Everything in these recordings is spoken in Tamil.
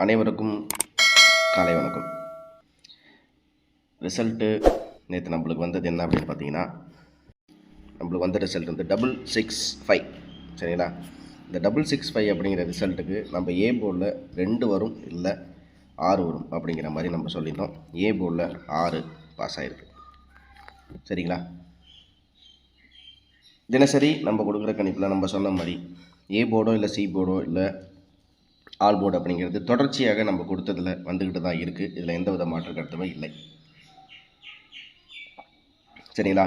அனைவருக்கும் காலை வணக்கம். ரிசல்ட்டு நேற்று நம்மளுக்கு வந்தது என்ன அப்படின்னு பார்த்தீங்கன்னா, நம்மளுக்கு வந்த ரிசல்ட் வந்து 665. சரிங்களா? இந்த 665 அப்படிங்கிற ரிசல்ட்டுக்கு நம்ம ஏ போர்டில் 2 வரும், இல்லை 6 வரும் அப்படிங்கிற மாதிரி நம்ம சொல்லியிருந்தோம். ஏ போர்டில் 6 பாஸ் ஆகிருக்கு. சரிங்களா? தினசரி நம்ம கொடுக்குற கணிப்பில் நம்ம சொன்ன மாதிரி ஏ போர்டோ இல்லை சி போர்டோ இல்லை ஆல் போர்டு அப்படிங்கிறது தொடர்ச்சியாக நம்ம கொடுத்ததில் வந்துக்கிட்டு தான் இருக்குது. இதில் எந்த வித மாற்று கருத்துமே இல்லை. சரிங்களா?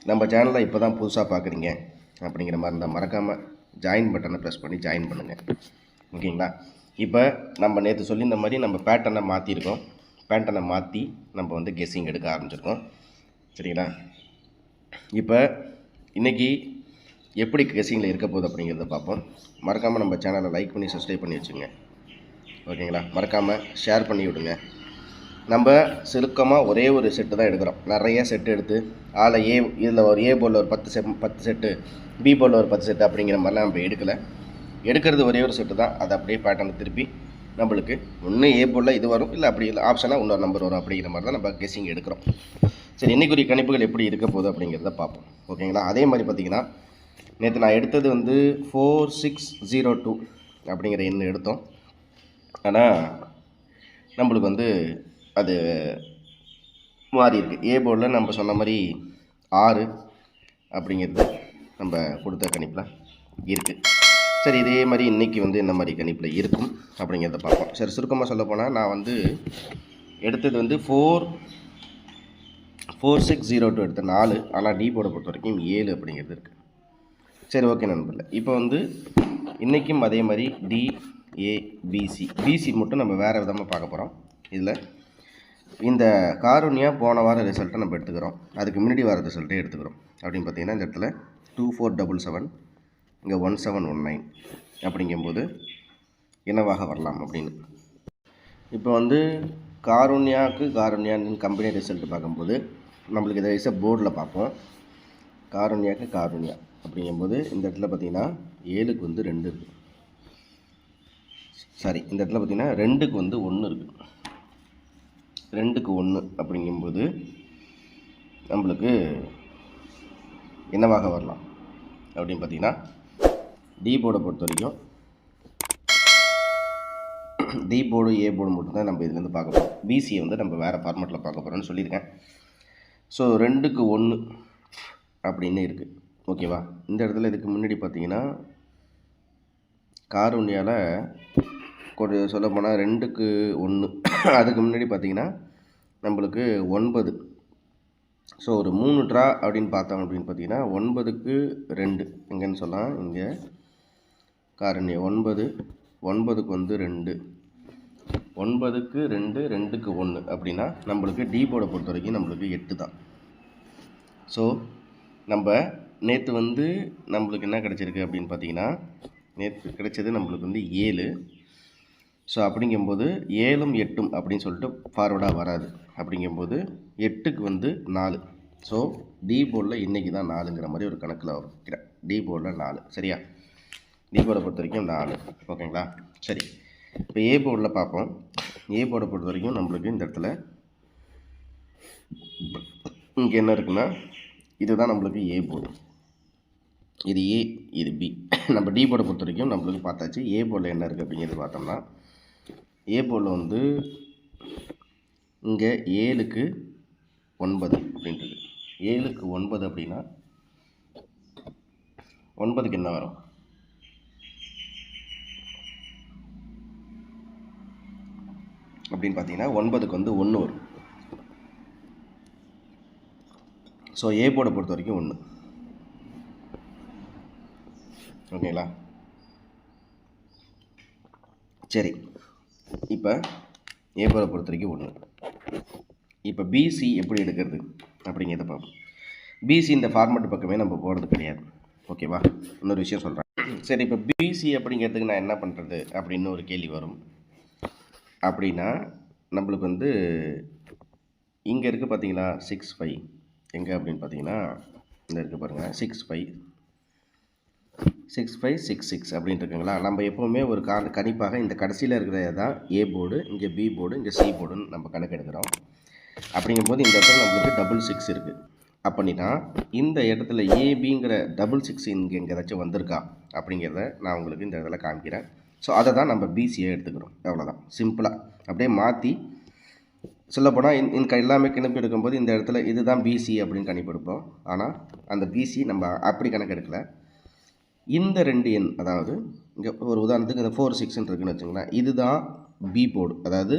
நம்ம சேனலில் இப்போ தான் புதுசாக பார்க்குறீங்க அப்படிங்கிற மாதிரி இருந்தால் மறக்காமல் ஜாயின் பட்டனை ப்ரெஸ் பண்ணி ஜாயின் பண்ணுங்கள். ஓகேங்களா? இப்போ நம்ம நேற்று சொல்லியிருந்த மாதிரி நம்ம பேட்டர்னை மாற்றிருக்கோம். பேட்டர்னை மாற்றி நம்ம வந்து கெஸ்ஸிங் எடுக்க ஆரம்பிச்சிருக்கோம். சரிங்களா? இப்போ இன்றைக்கி எப்படி கெஸ்ஸிங்கில் இருக்க போகுது அப்படிங்கிறத பார்ப்போம். மறக்காமல் நம்ம சேனலை லைக் பண்ணி சப்ஸ்கிரைப் பண்ணி வச்சுங்க. ஓகேங்களா? மறக்காமல் ஷேர் பண்ணி விடுங்க. நம்ம சுருக்கமாக ஒரே ஒரு செட்டு தான் எடுக்கிறோம். நிறைய செட்டு எடுத்து இதில் ஒரு ஏ போர்டில் ஒரு 10 செட்டு, பி போர்டில் ஒரு 10 செட்டு அப்படிங்கிற மாதிரிலாம் நம்ம எடுக்கிறது ஒரே ஒரு செட்டு தான். அதை அப்படியே பேட்டர்னை திருப்பி நம்மளுக்கு ஒன்று ஏ போர்டில் இது வரும், இல்லை அப்படி இல்லை ஆப்ஷனாக இன்னொரு நம்பர் வரும் அப்படிங்கிற மாதிரி தான் நம்ம கெஸ்ஸிங் எடுக்கிறோம். சரி, இன்றைக்குரிய கணிப்புகள் எப்படி இருக்க போகுது அப்படிங்கிறத பார்ப்போம். ஓகேங்களா? அதே மாதிரி பார்த்திங்கன்னா, நேற்று நான் எடுத்தது வந்து 4602 அப்படிங்கிற எண் எடுத்தோம். ஆனால் நம்மளுக்கு வந்து அது மாறி இருக்குது. ஏ போர்டில் நம்ம சொன்ன மாதிரி 6 அப்படிங்கிறது நம்ம கொடுத்த கணிப்பில் இருக்குது. சரி, இதே மாதிரி இன்றைக்கி வந்து என்ன மாதிரி கணிப்பில் இருக்கும் அப்படிங்கிறத பார்ப்போம். சரி, சுருக்கமாக சொல்ல போனால் நான் வந்து எடுத்தது வந்து 4602 எடுத்த 4. ஆனால் டி போர்டை பொறுத்த வரைக்கும் 7 அப்படிங்கிறது இருக்குது. சரி, ஓகே நண்பர்களே. இப்போ வந்து இன்றைக்கும் அதே மாதிரி பிசி மட்டும் நம்ம வேறு விதமாக பார்க்க போகிறோம். இதில் இந்த காருண்யா போன வார ரிசல்ட்டை நம்ம எடுத்துக்கிறோம். அதுக்கு முன்னாடி வார ரிசல்ட்டே எடுத்துக்கிறோம். அப்படின்னு பார்த்தீங்கன்னா, இந்த இடத்துல 2477, இங்கே 1719 அப்படிங்கும்போது என்னவாக வரலாம் அப்படின்னு. இப்போ வந்து காருண்யான்னு கம்பெனி ரிசல்ட் பார்க்கும்போது நம்மளுக்கு இதை வைஸாக போர்டில் பார்ப்போம். காருண்யா அப்படிங்கும்போது இந்த இடத்துல பார்த்திங்கன்னா 7க்கு வந்து 2 இருக்குது. சாரி, இந்த இடத்துல பார்த்திங்கன்னா 2க்கு வந்து 1 இருக்குது. 2க்கு 1 அப்படிங்கும்போது நம்மளுக்கு என்னவாக வரலாம் அப்படின்னு பார்த்திங்கன்னா, டி போர்டை பொறுத்த வரைக்கும் டி போர்டு ஏ போர்டு மட்டும்தான் நம்ம இதுலேருந்து பார்க்க போகிறோம். பிசியை வந்து நம்ம வேறு ஃபார்மேட்டில் பார்க்க போகிறோன்னு சொல்லியிருக்கேன். ஸோ 2க்கு 1 அப்படின்னு இருக்குது. ஓகேவா? இந்த இடத்துல இதுக்கு முன்னாடி பார்த்தீங்கன்னா காருண்யாவில் கொஞ்சம் சொல்ல போனால் 2க்கு 1, அதுக்கு முன்னாடி பார்த்தீங்கன்னா நம்மளுக்கு 9. ஸோ ஒரு 3 ட்ரா அப்படின்னு பார்த்தோம் அப்படின்னு பார்த்தீங்கன்னா 9க்கு 2 எங்கேன்னு சொல்லலாம். இங்கே காருண்யா 9க்கு வந்து 2, 9க்கு 2, 2க்கு 1 அப்படின்னா நம்மளுக்கு டி போர்டை பொறுத்த வரைக்கும் நம்மளுக்கு 8 தான். ஸோ நம்ம நேற்று வந்து நம்மளுக்கு என்ன கிடச்சிருக்கு அப்படின்னு பார்த்தீங்கன்னா, நேற்று கிடைச்சது நம்மளுக்கு வந்து 7. ஸோ அப்படிங்கும்போது 7ம் 8ம் அப்படின்னு சொல்லிட்டு ஃபார்வர்டாக வராது. அப்படிங்கும்போது 8க்கு வந்து 4. ஸோ டி போர்டில் இன்றைக்கி தான் 4ங்கிற மாதிரி ஒரு கணக்கில் வைக்கிறேன். டி போர்டில் 4. சரியா? டி போர்டை பொறுத்த வரைக்கும் 4. ஓகேங்களா? சரி, இப்போ ஏ போர்டில் பார்ப்போம். ஏ போர்டை பொறுத்த வரைக்கும் நம்மளுக்கு இந்த இடத்துல இங்கே என்ன இருக்குன்னா, இதுதான் நம்மளுக்கு ஏ போர்டு. இது ஏ, இது பி. நம்ம டி போர்டை பொறுத்த வரைக்கும் நம்மளுக்கு பார்த்தாச்சு. ஏ போர்டில் என்ன இருக்குது அப்படிங்கிறது பார்த்தோம்னா, ஏ போர்டில் வந்து இங்கே 7க்கு 9 அப்படின்றது. 7க்கு 9 அப்படின்னா 9க்கு என்ன வரும்? அப்படின்னு பார்த்தீங்கன்னா 9க்கு வந்து 1 வரும். ஸோ ஏ போர்டை பொறுத்த வரைக்கும் 1. ஓகேங்களா? சரி, இப்போ ஏ போர்டை பொறுத்த வரைக்கும் 1. இப்போ பிசி எப்படி எடுக்கிறது அப்படிங்கிறத பார்ப்போம். பிசி இந்த ஃபார்மேட் பக்கமே நம்ம போகிறது கிடையாது. ஓகேவா? இன்னொரு விஷயம் சொல்கிறேன். சரி, இப்போ பிசி அப்படிங்கிறதுக்கு நான் என்ன பண்ணுறது அப்படின்னு ஒரு கேள்வி வரும். அப்படின்னா நம்மளுக்கு வந்து இங்கே இருக்குது பார்த்தீங்களா 65. எங்கே அப்படின்னு பார்த்தீங்கன்னா இந்த இருக்குது பாருங்கள் 65. 6566 அப்படின்ட்டு இருக்குங்களா. நம்ம எப்போவுமே ஒரு கணிப்பாக இந்த கடைசியில் இருக்கிறது தான் ஏ போர்டு, இங்கே பி போர்டு, இங்கே சி போர்டுன்னு நம்ம கணக்கு எடுக்கிறோம். அப்படிங்கும்போது இந்த இடத்துல நம்மளுக்கு 66 இருக்குது. அப்படின்னா இந்த இடத்துல ஏபிங்கிற 66 இங்கே எங்கேயாச்சும் வந்திருக்கா அப்படிங்கிறத நான் உங்களுக்கு இந்த இடத்துல காமிக்கிறேன். ஸோ அதை தான் நம்ம பிசியை எடுத்துக்கிறோம். அவ்வளோதான், சிம்பிளாக அப்படியே மாற்றி சொல்லப்போனால் இந்த எல்லாமே கணிப்பு எடுக்கும்போது இந்த இடத்துல இதுதான் பிசி அப்படின்னு கணிப்பு எடுப்போம். ஆனால் அந்த பிசி நம்ம அப்படி கணக்கு எடுக்கலை. இந்த 2 எண், அதாவது இங்கே ஒரு உதாரணத்துக்கு இந்த 46 இருக்குன்னு வச்சுங்களேன், இதுதான் பி போர்டு, அதாவது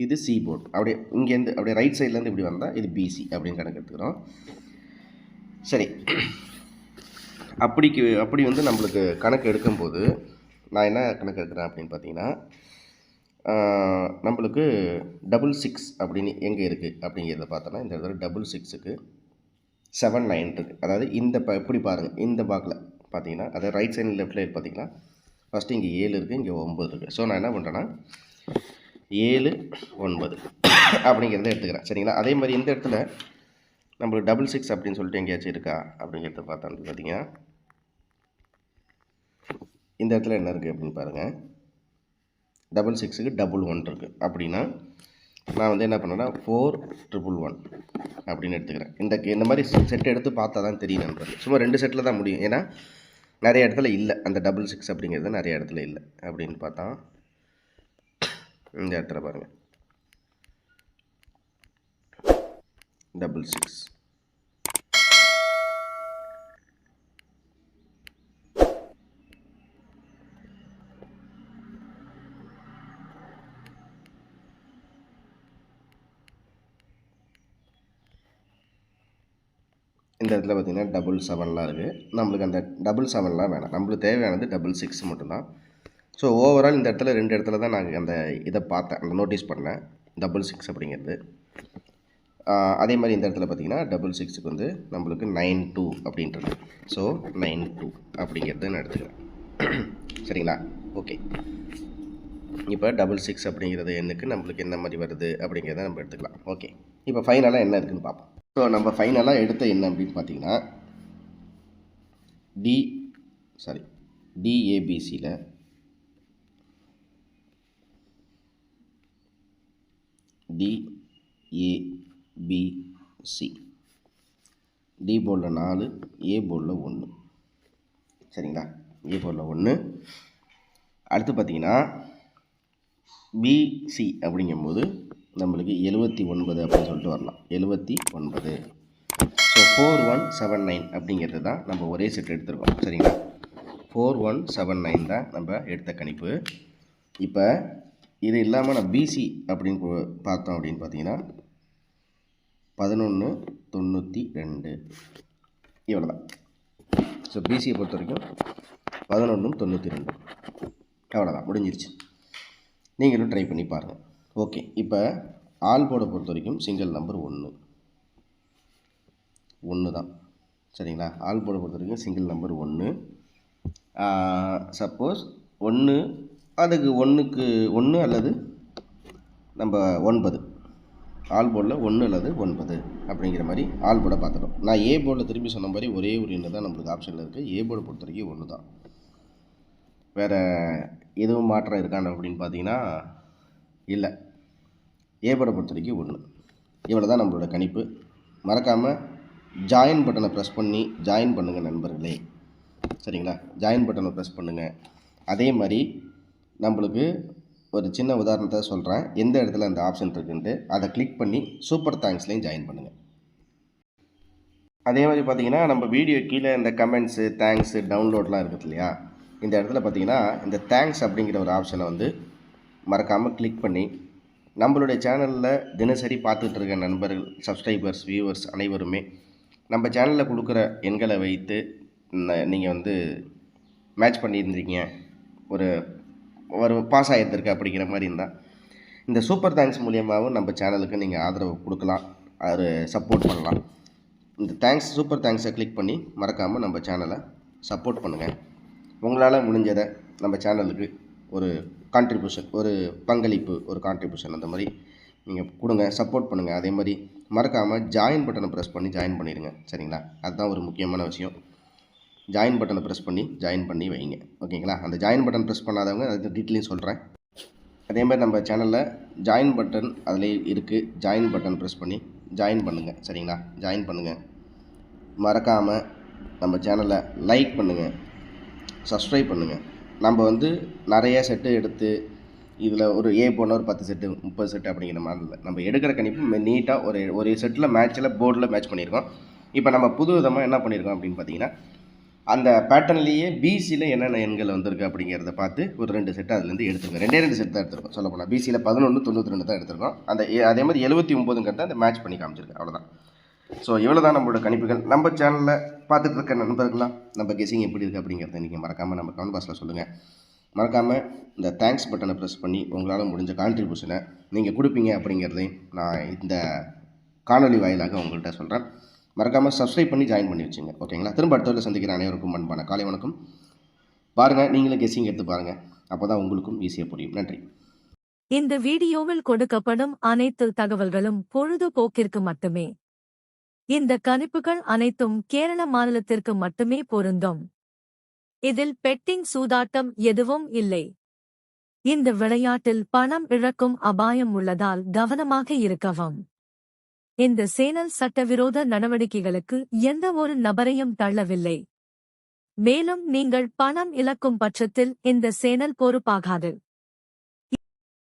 இது சி போர்டு. அப்படியே இங்கேருந்து அப்படியே ரைட் சைட்லேருந்து இப்படி வந்தால் இது பிசி அப்படின்னு கணக்கு எடுத்துக்கிறோம். சரி, அப்படி வந்து நம்மளுக்கு கணக்கு எடுக்கும்போது நான் என்ன கணக்கு எடுக்கிறேன் அப்படின்னு பார்த்தீங்கன்னா, நம்மளுக்கு 66 அப்படின்னு எங்கே இருக்குது அப்படிங்கிறத பார்த்தோன்னா இந்த இடத்துல 66க்கு 79 இருக்குது. அதாவது இந்த எப்படி பாருங்கள், இந்த பாக்கில் பார்த்தீங்கன்னா, அதாவது ரைட் சைடு லெஃப்ட் சைடு பார்த்தீங்கன்னா ஃபஸ்ட்டு இங்கே 7 இருக்குது, இங்கே 9 இருக்குது. ஸோ நான் என்ன பண்ணுறேன்னா 7 9 அப்படிங்கிறத எடுத்துக்கிறேன். சரிங்களா. அதே மாதிரி இந்த இடத்துல நம்மளுக்கு 66 அப்படின்னு சொல்லிட்டு எங்கேயாச்சும் இருக்கா அப்படிங்கிறத பார்த்தோன்னு பார்த்தீங்கன்னா இந்த இடத்துல என்ன இருக்குது அப்படின்னு பாருங்கள், 66க்கு 11 இருக்குது. அப்படின்னா நான் வந்து என்ன பண்ணேன்னா 4111 அப்படின்னு எடுத்துக்கிறேன். இந்த மாதிரி செட் எடுத்து பார்த்தா தான் தெரியும் நண்பர். சும்மா 2 செட்டில் தான் முடியும். ஏன்னா நிறைய இடத்துல இல்லை, அந்த 66 அப்படிங்கிறது நிறைய இடத்துல இல்லை. அப்படின்னு பார்த்தா இந்த இடத்துல பாருங்கள் 66. இந்த இடத்துல பார்த்திங்கன்னா 77லாம் இருக்குது. நம்மளுக்கு அந்த 77லாம் வேணாம், நம்மளுக்கு தேவையானது 66 மட்டும்தான். ஸோ ஓவரால் இந்த இடத்துல 2 இடத்துல தான் நாங்கள் அந்த இதை பார்த்தேன், அந்த நோட்டீஸ் பண்ணேன் 66 அப்படிங்கிறது. அதே மாதிரி இந்த இடத்துல பார்த்திங்கன்னா 66க்கு வந்து நம்மளுக்கு 92 அப்படின்றது. ஸோ 92 அப்படிங்கிறது நான் எடுத்துக்கிறேன். சரிங்களா. ஓகே, இப்போ 66 அப்படிங்கிறது எண்ணுக்கு நம்மளுக்கு என்ன மாதிரி வருது அப்படிங்கிறத நம்ம எடுத்துக்கலாம். ஓகே, இப்போ ஃபைனலாக என்ன இருக்குதுன்னு பார்ப்போம். ஸோ நம்ம ஃபைனலாக எடுத்த என்ன அப்படின்னு பார்த்தீங்கன்னா டிஏபிசியில் டிஏபிசி டி போர்டில் 4, ஏ போர்டில் 1. சரிங்களா. ஏ போர்டில் 1. அடுத்து பார்த்தீங்கன்னா பிசி அப்படிங்கும்போது நம்மளுக்கு 79 அப்படின்னு சொல்லிட்டு வரலாம், 79. ஸோ 4179 அப்படிங்கிறது தான் நம்ம ஒரே செட் எடுத்துருக்கோம். சரிங்களா. 4179 தான் நம்ம எடுத்த கணிப்பு. இப்போ இது இல்லாமல் நான் பிசி அப்படின்னு பார்த்தோம் அப்படின்னு பார்த்தீங்கன்னா 1192 இவ்வளோ தான். ஸோ பிசியை பொறுத்த வரைக்கும் 1192 அவ்வளோதான், முடிஞ்சிருச்சு. நீங்களும் ட்ரை பண்ணி பாருங்கள். ஓகே, இப்போ ஆல் போர்டை பொறுத்த வரைக்கும் சிங்கிள் நம்பர் 1 தான். சரிங்களா. ஆல் போர்டை பொறுத்த வரைக்கும் சிங்கிள் நம்பர் 1. சப்போஸ் 1 அதுக்கு 1க்கு 1 அல்லது நம்ம 9, ஆல் போர்டில் 1 அல்லது 9 அப்படிங்கிற மாதிரி ஆல் போர்டை பார்த்துட்டோம். நான் ஏ போர்டில் திரும்பி சொன்ன மாதிரி ஒரே ஒரு எண்ணு தான் நம்மளுக்கு ஆப்ஷனில் இருக்குது. ஏ போர்டை பொறுத்த வரைக்கும் 1 தான். வேறு எதுவும் மாற்றம் இருக்கான்னு அப்படின்னு பார்த்தீங்கன்னா இல்லை. ஏ போர்டை பொறுத்த வரைக்கும் 1. இவ்வளோ தான் நம்மளோட கணிப்பு. மறக்காமல் ஜாயின் பட்டனை ப்ரெஸ் பண்ணி ஜாயின் பண்ணுங்கள் நண்பர்களே. சரிங்களா. ஜாயின் பட்டனை ப்ரெஸ் பண்ணுங்கள். அதே மாதிரி நம்மளுக்கு ஒரு சின்ன உதாரணத்தை சொல்கிறேன், எந்த இடத்துல அந்த ஆப்ஷன் இருக்குன்ட்டு அதை கிளிக் பண்ணி சூப்பர் தேங்க்ஸ்லேயும் ஜாயின் பண்ணுங்கள். அதே மாதிரி பார்த்திங்கன்னா நம்ம வீடியோ கீழே இந்த கமெண்ட்ஸு, தேங்க்ஸு, டவுன்லோட்லாம் இருக்குது இல்லையா, இந்த இடத்துல பார்த்திங்கன்னா இந்த தேங்க்ஸ் அப்படிங்கிற ஒரு ஆப்ஷனை வந்து மறக்காமல் கிளிக் பண்ணி நம்மளுடைய சேனலில் தினசரி பார்த்துட்டு இருக்க நண்பர்கள், சப்ஸ்கிரைபர்ஸ், வியூவர்ஸ் அனைவருமே நம்ம சேனலில் கொடுக்குற எண்களை வைத்து நீங்கள் வந்து மேட்ச் பண்ணியிருந்தீங்க, ஒரு பாஸ் ஆகியிருந்திருக்கு அப்படிங்கிற மாதிரி இருந்தால் இந்த சூப்பர் தேங்க்ஸ் மூலியமாகவும் நம்ம சேனலுக்கு நீங்கள் ஆதரவு கொடுக்கலாம், அது சப்போர்ட் பண்ணலாம். இந்த சூப்பர் தேங்க்ஸை கிளிக் பண்ணி மறக்காமல் நம்ம சேனலை சப்போர்ட் பண்ணுங்கள். உங்களால் முடிஞ்சதை நம்ம சேனலுக்கு ஒரு கான்ட்ரிபியூஷன், ஒரு பங்களிப்பு, ஒரு கான்ட்ரிபியூஷன் அந்த மாதிரி நீங்கள் கொடுங்க, சப்போர்ட் பண்ணுங்கள். அதே மாதிரி மறக்காமல் ஜாயின் பட்டனை ப்ரெஸ் பண்ணி ஜாயின் பண்ணிடுங்க. சரிங்களா. அதுதான் ஒரு முக்கியமான விஷயம். ஜாயின் பட்டனை ப்ரெஸ் பண்ணி ஜாயின் பண்ணி வைங்க. ஓகேங்களா? அந்த ஜாயின் பட்டன் ப்ரெஸ் பண்ணாதவங்க அது டீட்டெயிலையும் சொல்கிறேன். அதே மாதிரி நம்ம சேனலில் ஜாயின் பட்டன் அதில் இருக்குது. ஜாயின் பட்டன் ப்ரெஸ் பண்ணி ஜாயின் பண்ணுங்கள். சரிங்களா? ஜாயின் பண்ணுங்கள். மறக்காமல் நம்ம சேனலை லைக் பண்ணுங்கள், சப்ஸ்கிரைப் பண்ணுங்கள். நம்ம நிறைய செட்டு எடுத்து இதில் ஒரு ஏ போன ஒரு 10 செட்டு 30 செட்டு அப்படிங்கிற மாதிரி இல்லை. நம்ம எடுக்கிற கணிப்பு நீட்டாக ஒரு செட்டில் மேட்ச்சில் போர்டில் மேட்ச் பண்ணியிருக்கோம். இப்போ நம்ம புது விதமாக என்ன பண்ணியிருக்கோம் அப்படின்னு பார்த்தீங்கன்னா, அந்த பேட்டர்ன்லேயே பிசியில் என்னென்ன எண்கள் வந்திருக்கு அப்படிங்கிறத பார்த்து ஒரு 2 செட்டு அதுலேருந்து எடுத்துருக்கோம். 2 செட் தான் எடுத்துருக்கோம். சொல்ல போனால் பிசியில் 1192 தான் எடுத்திருக்கோம். அதே மாதிரி 79ங்கிறத அந்த மேட்ச் பண்ணி காமிச்சிருக்கேன். அவ்வளோதான். ஸோ இவ்வளோ தான் நம்மளோட கணிப்புகள். நம்ம சேனலில் பார்த்துட்டு இருக்க நண்பர்களாம் நம்ம கெஸிங் எப்படி இருக்குது அப்படிங்கிறத நீங்கள் மறக்காமல் நம்ம கமெண்ட் பாக்ஸில் சொல்லுங்கள். மறக்காமல் இந்த தேங்க்ஸ் பட்டனை ப்ரெஸ் பண்ணி உங்களால் முடிஞ்ச கான்ட்ரிபியூஷனை நீங்கள் கொடுப்பீங்க அப்படிங்கிறதையும் நான் இந்த காணொலி வாயிலாக உங்கள்கிட்ட சொல்கிறேன். மறக்காமல் சப்ஸ்கிரைப் பண்ணி ஜாயின் பண்ணி வச்சுங்க. ஓகேங்களா? திரும்ப அடுத்த சந்திக்கிற அனைவருக்கும் அன்பான காலை வணக்கம். பாருங்கள், நீங்களும் கெஸிங் எடுத்து பாருங்கள். அப்போ தான் உங்களுக்கும் ஈஸியாக புரியும். நன்றி. இந்த வீடியோவில் கொடுக்கப்படும் அனைத்து தகவல்களும் பொழுதுபோக்கிற்கு மட்டுமே. இந்த கணிப்புகள் அனைத்தும் கேரள மாநிலத்திற்கு மட்டுமே பொருந்தும். இதில் பெட்டிங் சூதாட்டம் எதுவும் இல்லை. இந்த விளையாட்டில் பணம் இழக்கும் அபாயம் உள்ளதால் கவனமாக இருக்கவும். இந்த சேனல் சட்டவிரோத நடவடிக்கைகளுக்கு எந்த ஒரு நபரையும் தள்ளவில்லை. மேலும் நீங்கள் பணம் இழக்கும் பட்சத்தில் இந்த சேனல் பொறுப்பாகாது.